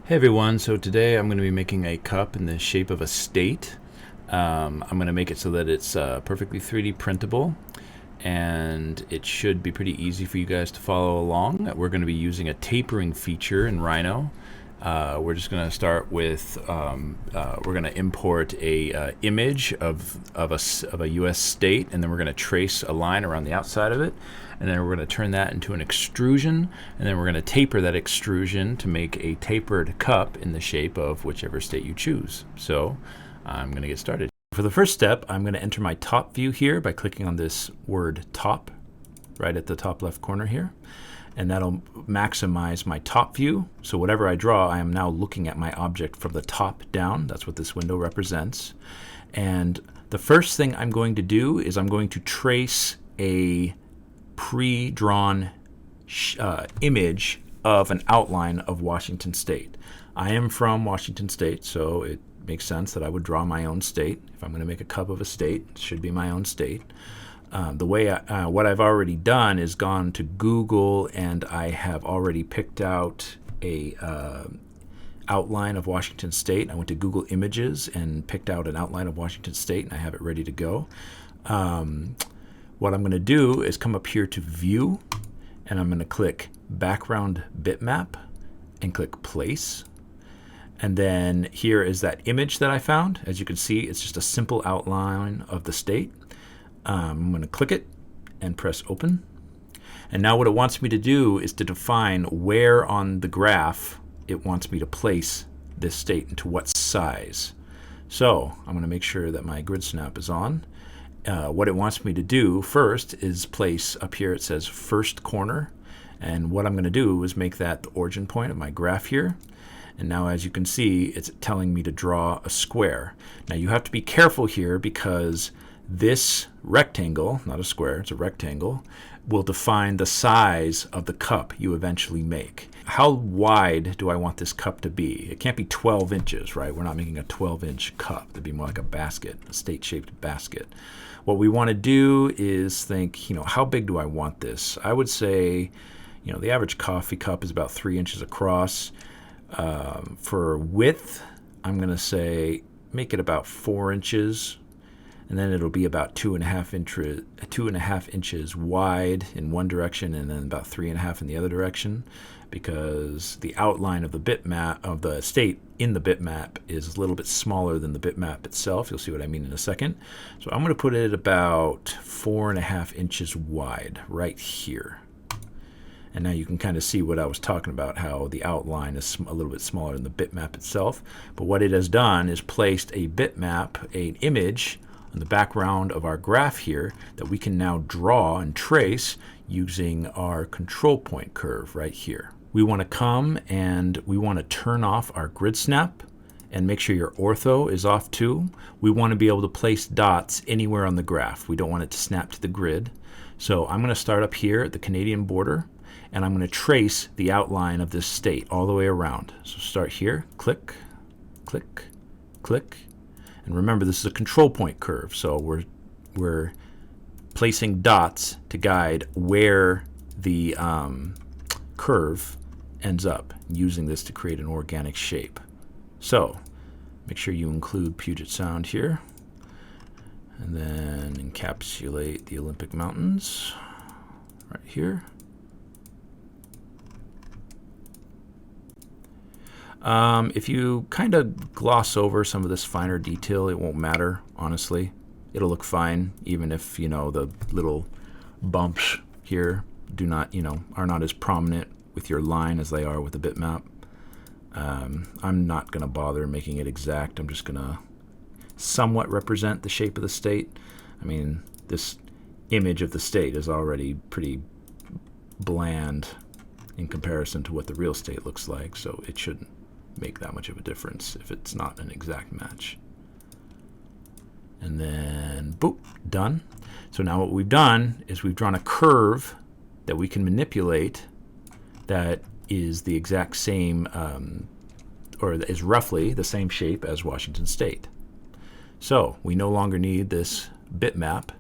Hey everyone, so today I'm going to be making a cup in the shape of a state. I'm going to make it so that it's perfectly 3D printable, and it should be pretty easy for you guys to follow along. We're going to be using a tapering feature in Rhino. We're just going to start with, we're going to import a image of a US state, and then we're going to trace a line around the outside of it, and then we're going to turn that into an extrusion, and then we're going to taper that extrusion to make a tapered cup in the shape of whichever state you choose. So I'm going to get started. For the first step, I'm going to enter my top view here by clicking on this word top right at the top left corner here. And that'll maximize my top view. So whatever I draw, I am now looking at my object from the top down. That's what this window represents. And the first thing I'm going to do is I'm going to trace a pre-drawn image of an outline of Washington State. I am from Washington State, so it makes sense that I would draw my own state. If I'm going to make a cup of a state, it should be my own state. What I've already done is gone to Google, and I have already picked out a outline of Washington State. I went to Google Images and picked out an outline of Washington State, and I have it ready to go. What I'm going to do is come up here to View, and I'm going to click Background Bitmap and click Place. And then here is that image that I found. As you can see, it's just a simple outline of the state. I'm going to click it and press open. And now what it wants me to do is to define where on the graph it wants me to place this state, into what size. So I'm going to make sure that my grid snap is on. What it wants me to do first is place up here, it says first corner. And what I'm going to do is make that the origin point of my graph here. And now, as you can see, it's telling me to draw a square. Now you have to be careful here, because this rectangle, not a square, it's a rectangle, will define the size of the cup you eventually make. How wide do I want this cup to be? It can't be 12 inches, right? We're not making a 12-inch cup. It'd be more like a basket, a state-shaped basket. What we want to do is think, how big do I want this? I would say, the average coffee cup is about 3 inches across. For width, I'm going to say make it about 4 inches. And then it'll be about 2.5 inches wide in one direction, and then about 3.5 in the other direction, because the outline of the bitmap of the state in the bitmap is a little bit smaller than the bitmap itself. You'll see what I mean in a second. So I'm going to put it about 4.5 inches wide right here. And now you can kind of see what I was talking about, how the outline is a little bit smaller than the bitmap itself. But what it has done is placed a bitmap, an image, on the background of our graph here that we can now draw and trace using our control point curve right here. We want to come and we want to turn off our grid snap and make sure your ortho is off too. We want to be able to place dots anywhere on the graph. We don't want it to snap to the grid. So I'm going to start up here at the Canadian border, and I'm going to trace the outline of this state all the way around. So start here, click, click, click. And remember, this is a control point curve, so we're placing dots to guide where the curve ends up, using this to create an organic shape. So make sure you include Puget Sound here, and then encapsulate the Olympic Mountains right here. If you kind of gloss over some of this finer detail, it won't matter, honestly. It'll look fine, even if, the little bumps here are not as prominent with your line as they are with the bitmap. I'm not going to bother making it exact. I'm just going to somewhat represent the shape of the state. I mean, this image of the state is already pretty bland in comparison to what the real state looks like, so it shouldn't make that much of a difference if it's not an exact match. And then boop, done. So now what we've done is we've drawn a curve that we can manipulate that is the exact same, or is roughly the same shape as Washington State. So we no longer need this bitmap.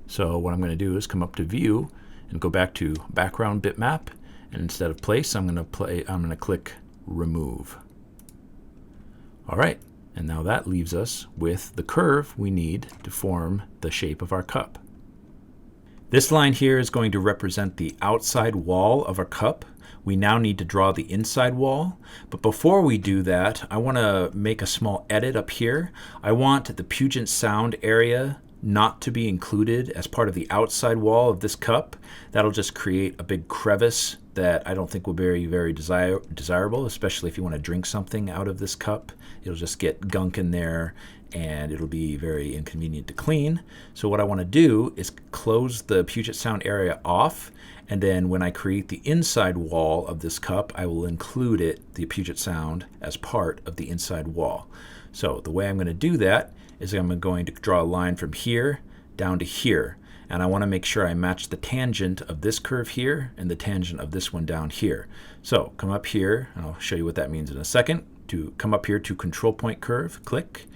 So what I'm going to do is come up to View and go back to Background Bitmap, and instead of Place, I'm going to click Remove. All right, and now that leaves us with the curve we need to form the shape of our cup. This line here is going to represent the outside wall of our cup. We now need to draw the inside wall, but before we do that, I want to make a small edit up here. I want the Puget Sound area not to be included as part of the outside wall of this cup. That'll just create a big crevice that I don't think will be very desirable, especially if you want to drink something out of this cup. It'll just get gunk in there and it'll be very inconvenient to clean. So what I want to do is close the Puget Sound area off, and then when I create the inside wall of this cup, I will include it, the Puget Sound, as part of the inside wall. So the way I'm going to do that is I'm going to draw a line from here down to here, and I want to make sure I match the tangent of this curve here and the tangent of this one down here. So come up here, and I'll show you what that means in a second. To come up here to control point curve, click,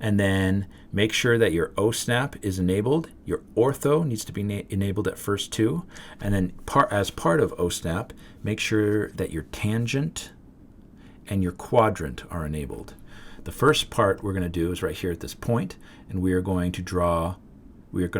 and then make sure that your osnap is enabled. Your ortho needs to be enabled at first too, and then as part of osnap, make sure that your tangent and your quadrant are enabled. The first part we're going to do is right here at this point, and we are going to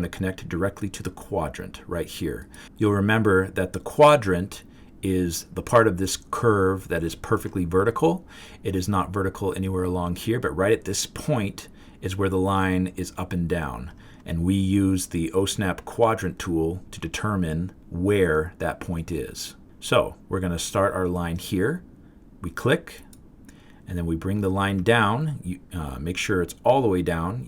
connect directly to the quadrant right here. You'll remember that the quadrant is the part of this curve that is perfectly vertical. It is not vertical anywhere along here, but right at this point is where the line is up and down. And we use the osnap quadrant tool to determine where that point is. So we're going to start our line here. We click, and then we bring the line down. Make sure it's all the way down,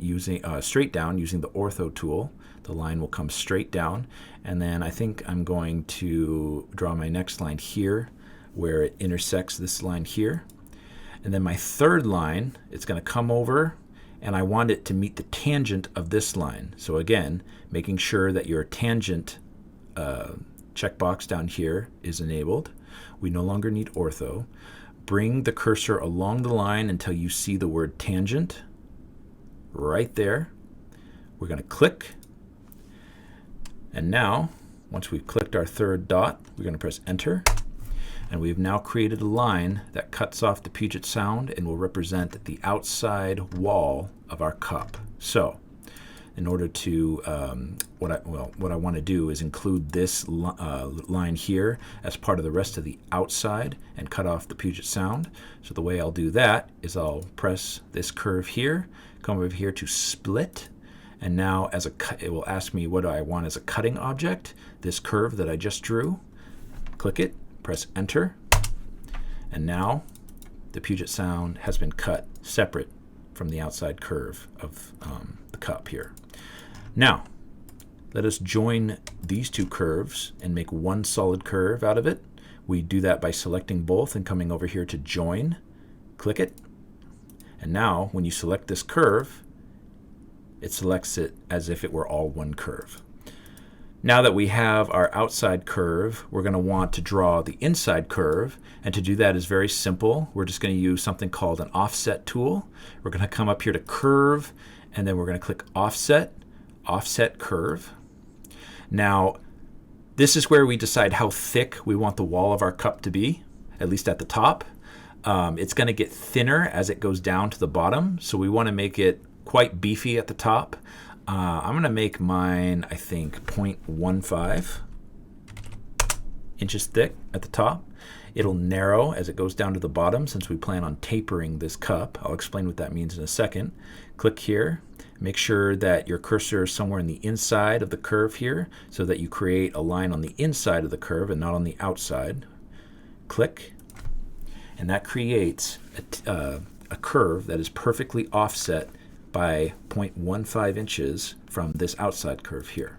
straight down using the ortho tool. The line will come straight down, and then I think I'm going to draw my next line here where it intersects this line here. And then my third line, it's going to come over, and I want it to meet the tangent of this line. So again, making sure that your tangent checkbox down here is enabled. We no longer need ortho. Bring the cursor along the line until you see the word tangent right there. We're going to click. And now, once we've clicked our third dot, we're going to press enter. And we've now created a line that cuts off the Puget Sound and will represent the outside wall of our cup. So, in order to, what I want to do is include this line here as part of the rest of the outside and cut off the Puget Sound. So the way I'll do that is I'll press this curve here, come over here to split, and now it will ask me what do I want as a cutting object. This curve that I just drew, click it, press enter, and now the Puget Sound has been cut separate from the outside curve of the cup here. Now, let us join these two curves and make one solid curve out of it. We do that by selecting both and coming over here to join, click it, and now when you select this curve, it selects it as if it were all one curve. Now that we have our outside curve, we're going to want to draw the inside curve, and to do that is very simple. We're just going to use something called an offset tool. We're going to come up here to curve, and then we're going to click offset, offset curve. Now, this is where we decide how thick we want the wall of our cup to be, at least at the top. It's going to get thinner as it goes down to the bottom, so we want to make it quite beefy at the top. I'm going to make mine, I think, 0.15 inches thick at the top. It'll narrow as it goes down to the bottom since we plan on tapering this cup. I'll explain what that means in a second. Click here. Make sure that your cursor is somewhere in the inside of the curve here so that you create a line on the inside of the curve and not on the outside. Click, and that creates a curve that is perfectly offset by 0.15 inches from this outside curve here.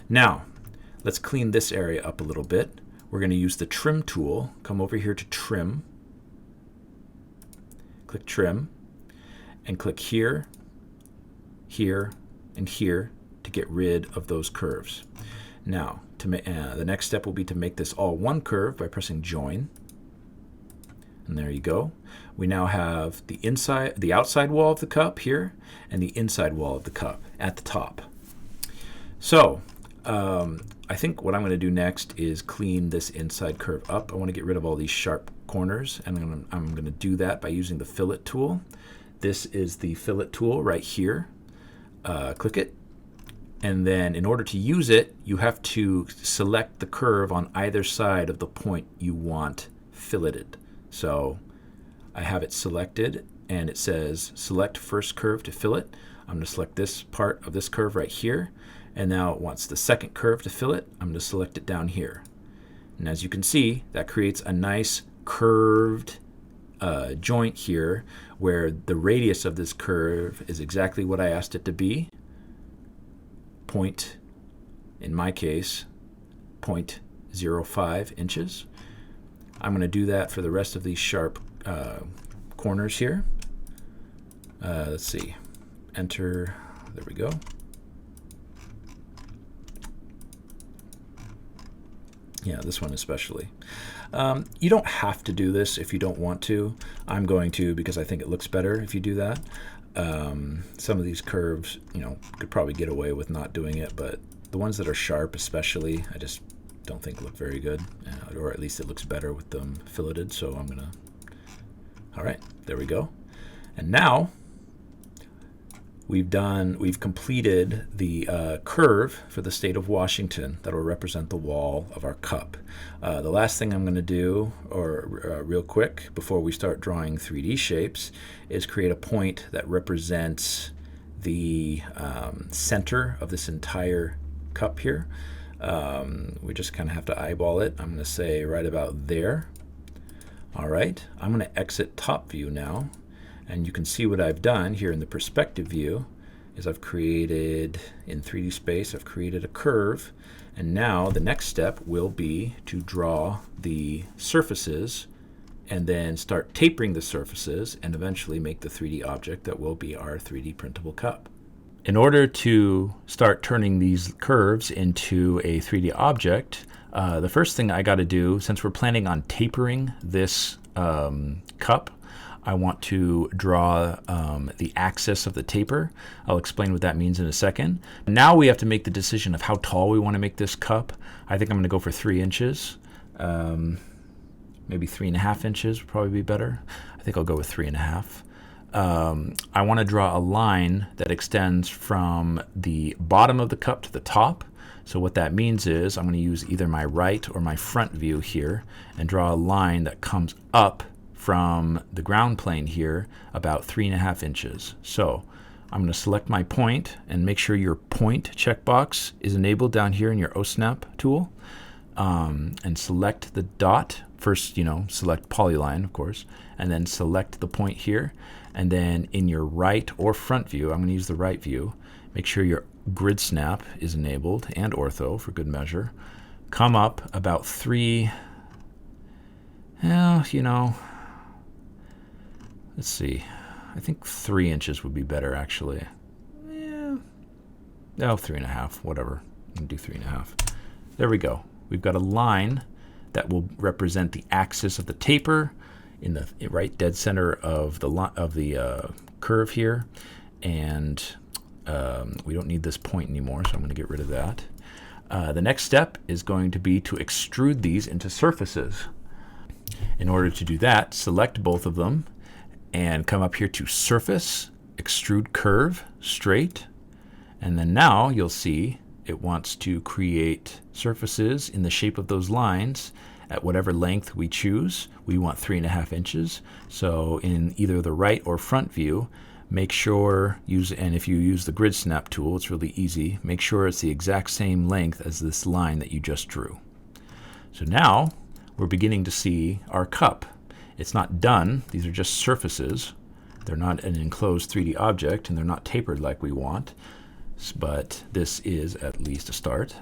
Now, let's clean this area up a little bit. We're going to use the trim tool. Come over here to trim. Click trim, and click here, here, and here to get rid of those curves. Now, the next step will be to make this all one curve by pressing join. And there you go. We now have the outside wall of the cup here and the inside wall of the cup at the top. So I think what I'm going to do next is clean this inside curve up. I want to get rid of all these sharp corners, and I'm going to do that by using the fillet tool. This is the fillet tool right here. Click it, and then in order to use it, you have to select the curve on either side of the point you want filleted. So I have it selected, and it says select first curve to fillet. I'm going to select this part of this curve right here. And now it wants the second curve to fillet. I'm going to select it down here. And as you can see, that creates a nice curved joint here where the radius of this curve is exactly what I asked it to be. Point, in my case, 0.05 inches. I'm going to do that for the rest of these sharp corners here. Let's see. Enter. There we go. Yeah, this one especially. You don't have to do this if you don't want to. I'm going to because I think it looks better if you do that. Some of these curves, could probably get away with not doing it, but the ones that are sharp especially, I just don't think look very good, or at least it looks better with them filleted, so I'm gonna... All right, there we go. And now we've completed the curve for the state of Washington that will represent the wall of our cup. The last thing I'm going to do, real quick, before we start drawing 3D shapes, is create a point that represents the center of this entire cup here. We just kind of have to eyeball it. I'm going to say right about there. All right, I'm going to exit top view now. And you can see what I've done here in the perspective view is I've created, in 3D space, I've created a curve. And now the next step will be to draw the surfaces and then start tapering the surfaces and eventually make the 3D object that will be our 3D printable cup. In order to start turning these curves into a 3D object, the first thing I got to do, since we're planning on tapering this cup, I want to draw the axis of the taper. I'll explain what that means in a second. Now we have to make the decision of how tall we want to make this cup. I think I'm going to go for 3 inches. Maybe 3.5 inches would probably be better. I think I'll go with 3.5. I want to draw a line that extends from the bottom of the cup to the top. So what that means is I'm going to use either my right or my front view here and draw a line that comes up from the ground plane here about 3.5 inches. So I'm going to select my point and make sure your point checkbox is enabled down here in your osnap tool, and select the dot. First, select polyline, of course, and then select the point here. And then in your right or front view, I'm going to use the right view, make sure your grid snap is enabled and ortho for good measure. Come up about 3, let's see, I think 3 inches would be better actually. Yeah. No, 3.5, whatever. I'm going to do 3.5. There we go. We've got a line that will represent the axis of the taper in the right dead center of the curve here. And we don't need this point anymore, so I'm going to get rid of that. The next step is going to be to extrude these into surfaces. In order to do that, select both of them and come up here to Surface, Extrude Curve, Straight. And then now you'll see it wants to create surfaces in the shape of those lines at whatever length we choose. We want 3.5 inches. So in either the right or front view, make sure, and if you use the grid snap tool, it's really easy, make sure it's the exact same length as this line that you just drew. So now we're beginning to see our cup. It's not done. These are just surfaces. They're not an enclosed 3D object, and they're not tapered like we want, but this is at least a start.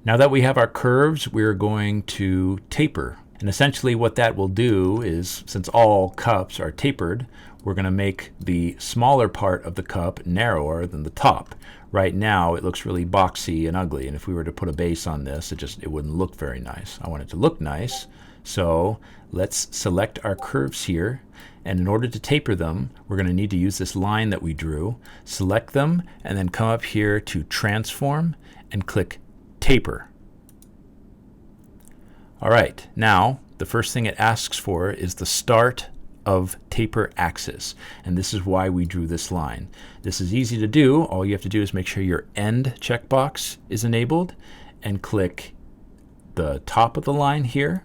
Now that we have our curves, we're going to taper. And essentially what that will do is, since all cups are tapered, we're going to make the smaller part of the cup narrower than the top. Right now it looks really boxy and ugly, and if we were to put a base on this, it wouldn't look very nice. I want it to look nice, so let's select our curves here, and in order to taper them, we're going to need to use this line that we drew. Select them, and then come up here to Transform and click taper. All right, now the first thing it asks for is the start of taper axis, and this is why we drew this line. This is easy to do. All you have to do is make sure your end checkbox is enabled and click the top of the line here,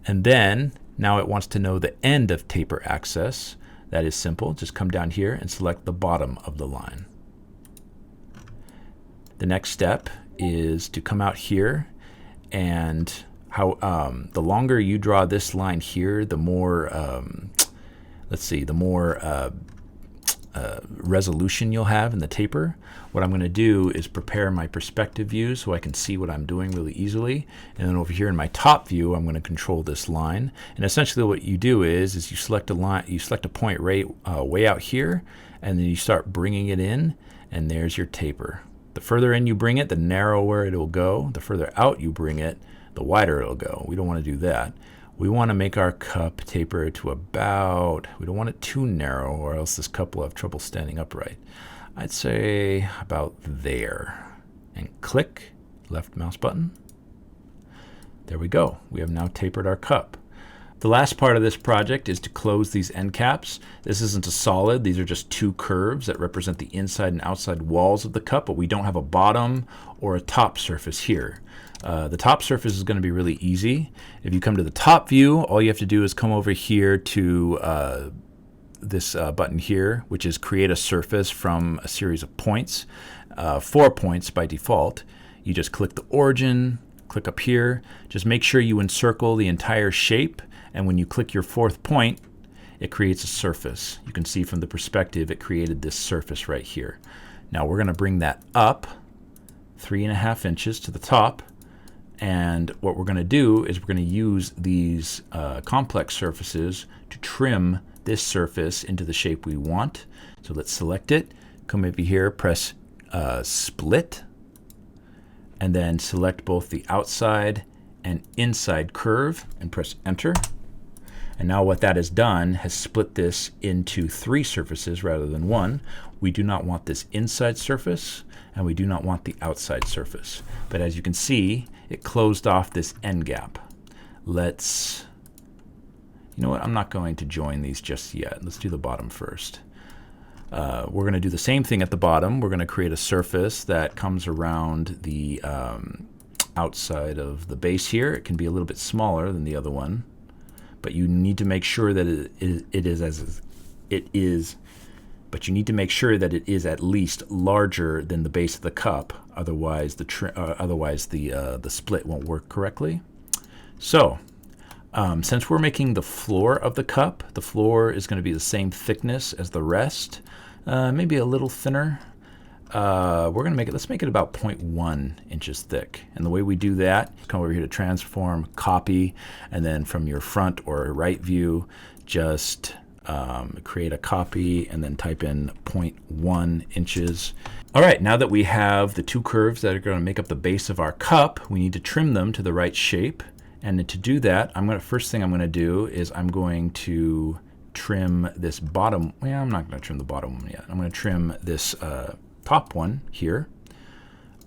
and then now it wants to know the end of taper axis. That is simple. Just come down here and select the bottom of the line. The next step is to come out here, and the longer you draw this line here, the more the more resolution you'll have in the taper. What I'm going to do is prepare my perspective view so I can see what I'm doing really easily. And then over here in my top view, I'm going to control this line. And essentially what you do is you select a line, you select a point right way out here, and then you start bringing it in, and there's your taper. The further in you bring it, the narrower it will go. The further out you bring it, the wider it'll go. We don't want to do that. We want to make our cup taper to about, we don't want it too narrow or else this cup will have trouble standing upright. I'd say about there. And click, left mouse button. There we go. We have now tapered our cup. The last part of this project is to close these end caps. This isn't a solid. These are just two curves that represent the inside and outside walls of the cup, but we don't have a bottom or a top surface here. The top surface is going to be really easy. If you come to the top view, all you have to do is come over here to this button here, which is create a surface from a series of points, 4 points by default. You just click the origin, click up here, just make sure you encircle the entire shape, and when you click your 4th point, it creates a surface. You can see from the perspective it created this surface right here. Now we're going to bring that up 3.5 inches to the top. And what we're going to do is we're going to use these complex surfaces to trim this surface into the shape we want. So let's select it, come over here, press split, and then select both the outside and inside curve and press enter. And now what that has done has split this into 3 surfaces rather than 1. We do not want this inside surface, and we do not want the outside surface. But as you can see, it closed off this end gap. Let's, you know what, I'm not going to join these just yet. Let's do the bottom first. We're going to do the same thing at the bottom. We're going to create a surface that comes around the outside of the base here. It can be a little bit smaller than the other one, but you need to make sure that but you need to make sure that it is at least larger than the base of the cup. Otherwise, the split won't work correctly. So, since we're making the floor of the cup, the floor is going to be the same thickness as the rest, maybe a little thinner. We're going to make it. Let's make it about 0.1 inches thick. And the way we do that, come over here to transform, copy, and then from your front or right view, just create a copy and then type in 0.1 inches. All right, now that we have the 2 curves that are going to make up the base of our cup, we need to trim them to the right shape. And to do that, first thing I'm going to do is I'm going to trim this bottom. Well, I'm not going to trim the bottom one yet. I'm going to trim this top one here.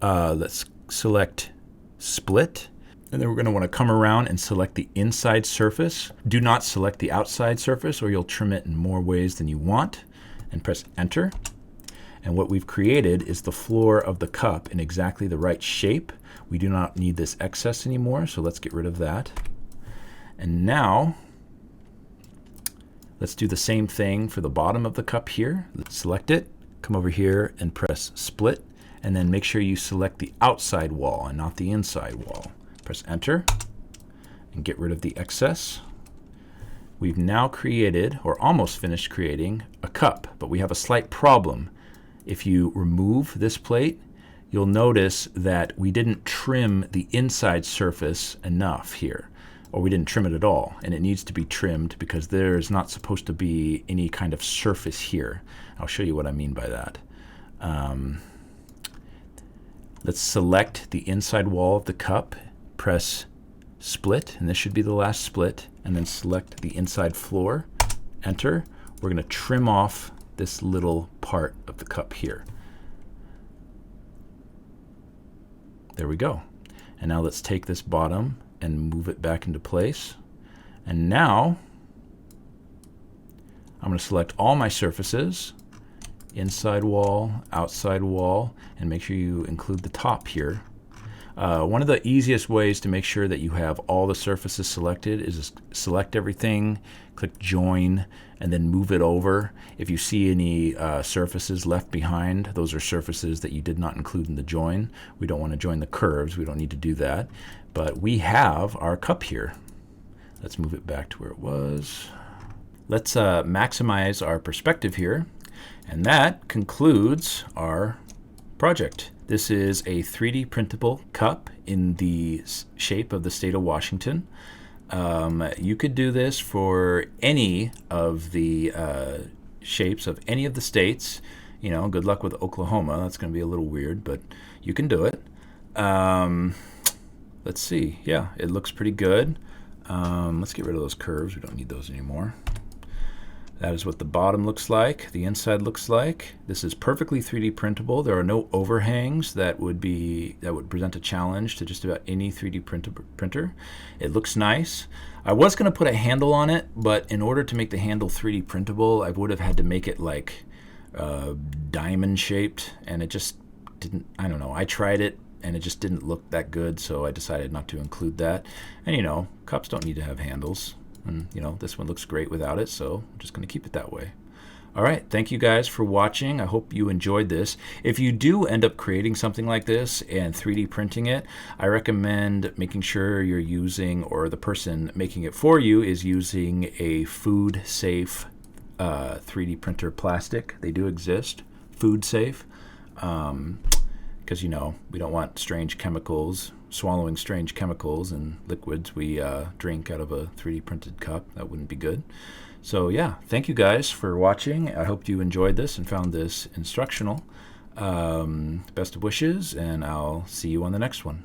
Let's select split. And then we're going to want to come around and select the inside surface. Do not select the outside surface or you'll trim it in more ways than you want. And press enter. And what we've created is the floor of the cup in exactly the right shape. We do not need this excess anymore, so let's get rid of that. And now, let's do the same thing for the bottom of the cup here. Let's select it, come over here and press split, and then make sure you select the outside wall and not the inside wall. Press enter and get rid of the excess. We've now created, or almost finished creating, a cup, but we have a slight problem. If you remove this plate, you'll notice that we didn't trim the inside surface enough here, or we didn't trim it at all, and it needs to be trimmed because there's not supposed to be any kind of surface here. I'll show you what I mean by that. Let's select the inside wall of the cup, press split, and this should be the last split, and then select the inside floor, enter. We're going to trim off this little part of the cup here. There we go. And now let's take this bottom and move it back into place. And now I'm going to select all my surfaces, inside wall, outside wall, and make sure you include the top here. One of the easiest ways to make sure that you have all the surfaces selected is select everything, click join, and then move it over. If you see any surfaces left behind, those are surfaces that you did not include in the join. We don't want to join the curves. We don't need to do that. But we have our cup here. Let's move it back to where it was. Let's maximize our perspective here. And that concludes our project. This is a 3D printable cup in the shape of the state of Washington. You could do this for any of the shapes of any of the states. You know, good luck with Oklahoma. That's going to be a little weird, but you can do it. Let's see. Yeah, it looks pretty good. Let's get rid of those curves. We don't need those anymore. That is what the bottom looks like. The inside looks like. This is perfectly 3D printable. There are no overhangs that would present a challenge to just about any 3D printer. It looks nice. I was going to put a handle on it, but in order to make the handle 3D printable, I would have had to make it like diamond shaped, and it just didn't. I don't know. I tried it, and it just didn't look that good, so I decided not to include that. And you know, cups don't need to have handles. And you know, this one looks great without it, so I'm just going to keep it that way. All right, thank you guys for watching. I hope you enjoyed this. If you do end up creating something like this and 3D printing it, I recommend making sure you're using, or the person making it for you is using, a food safe 3D printer plastic. They do exist, food safe, because you know, we don't want strange chemicals, swallowing strange chemicals and liquids we drink out of a 3D printed cup. That wouldn't be good. So yeah, thank you guys for watching. I hope you enjoyed this and found this instructional. Best of wishes, and I'll see you on the next one.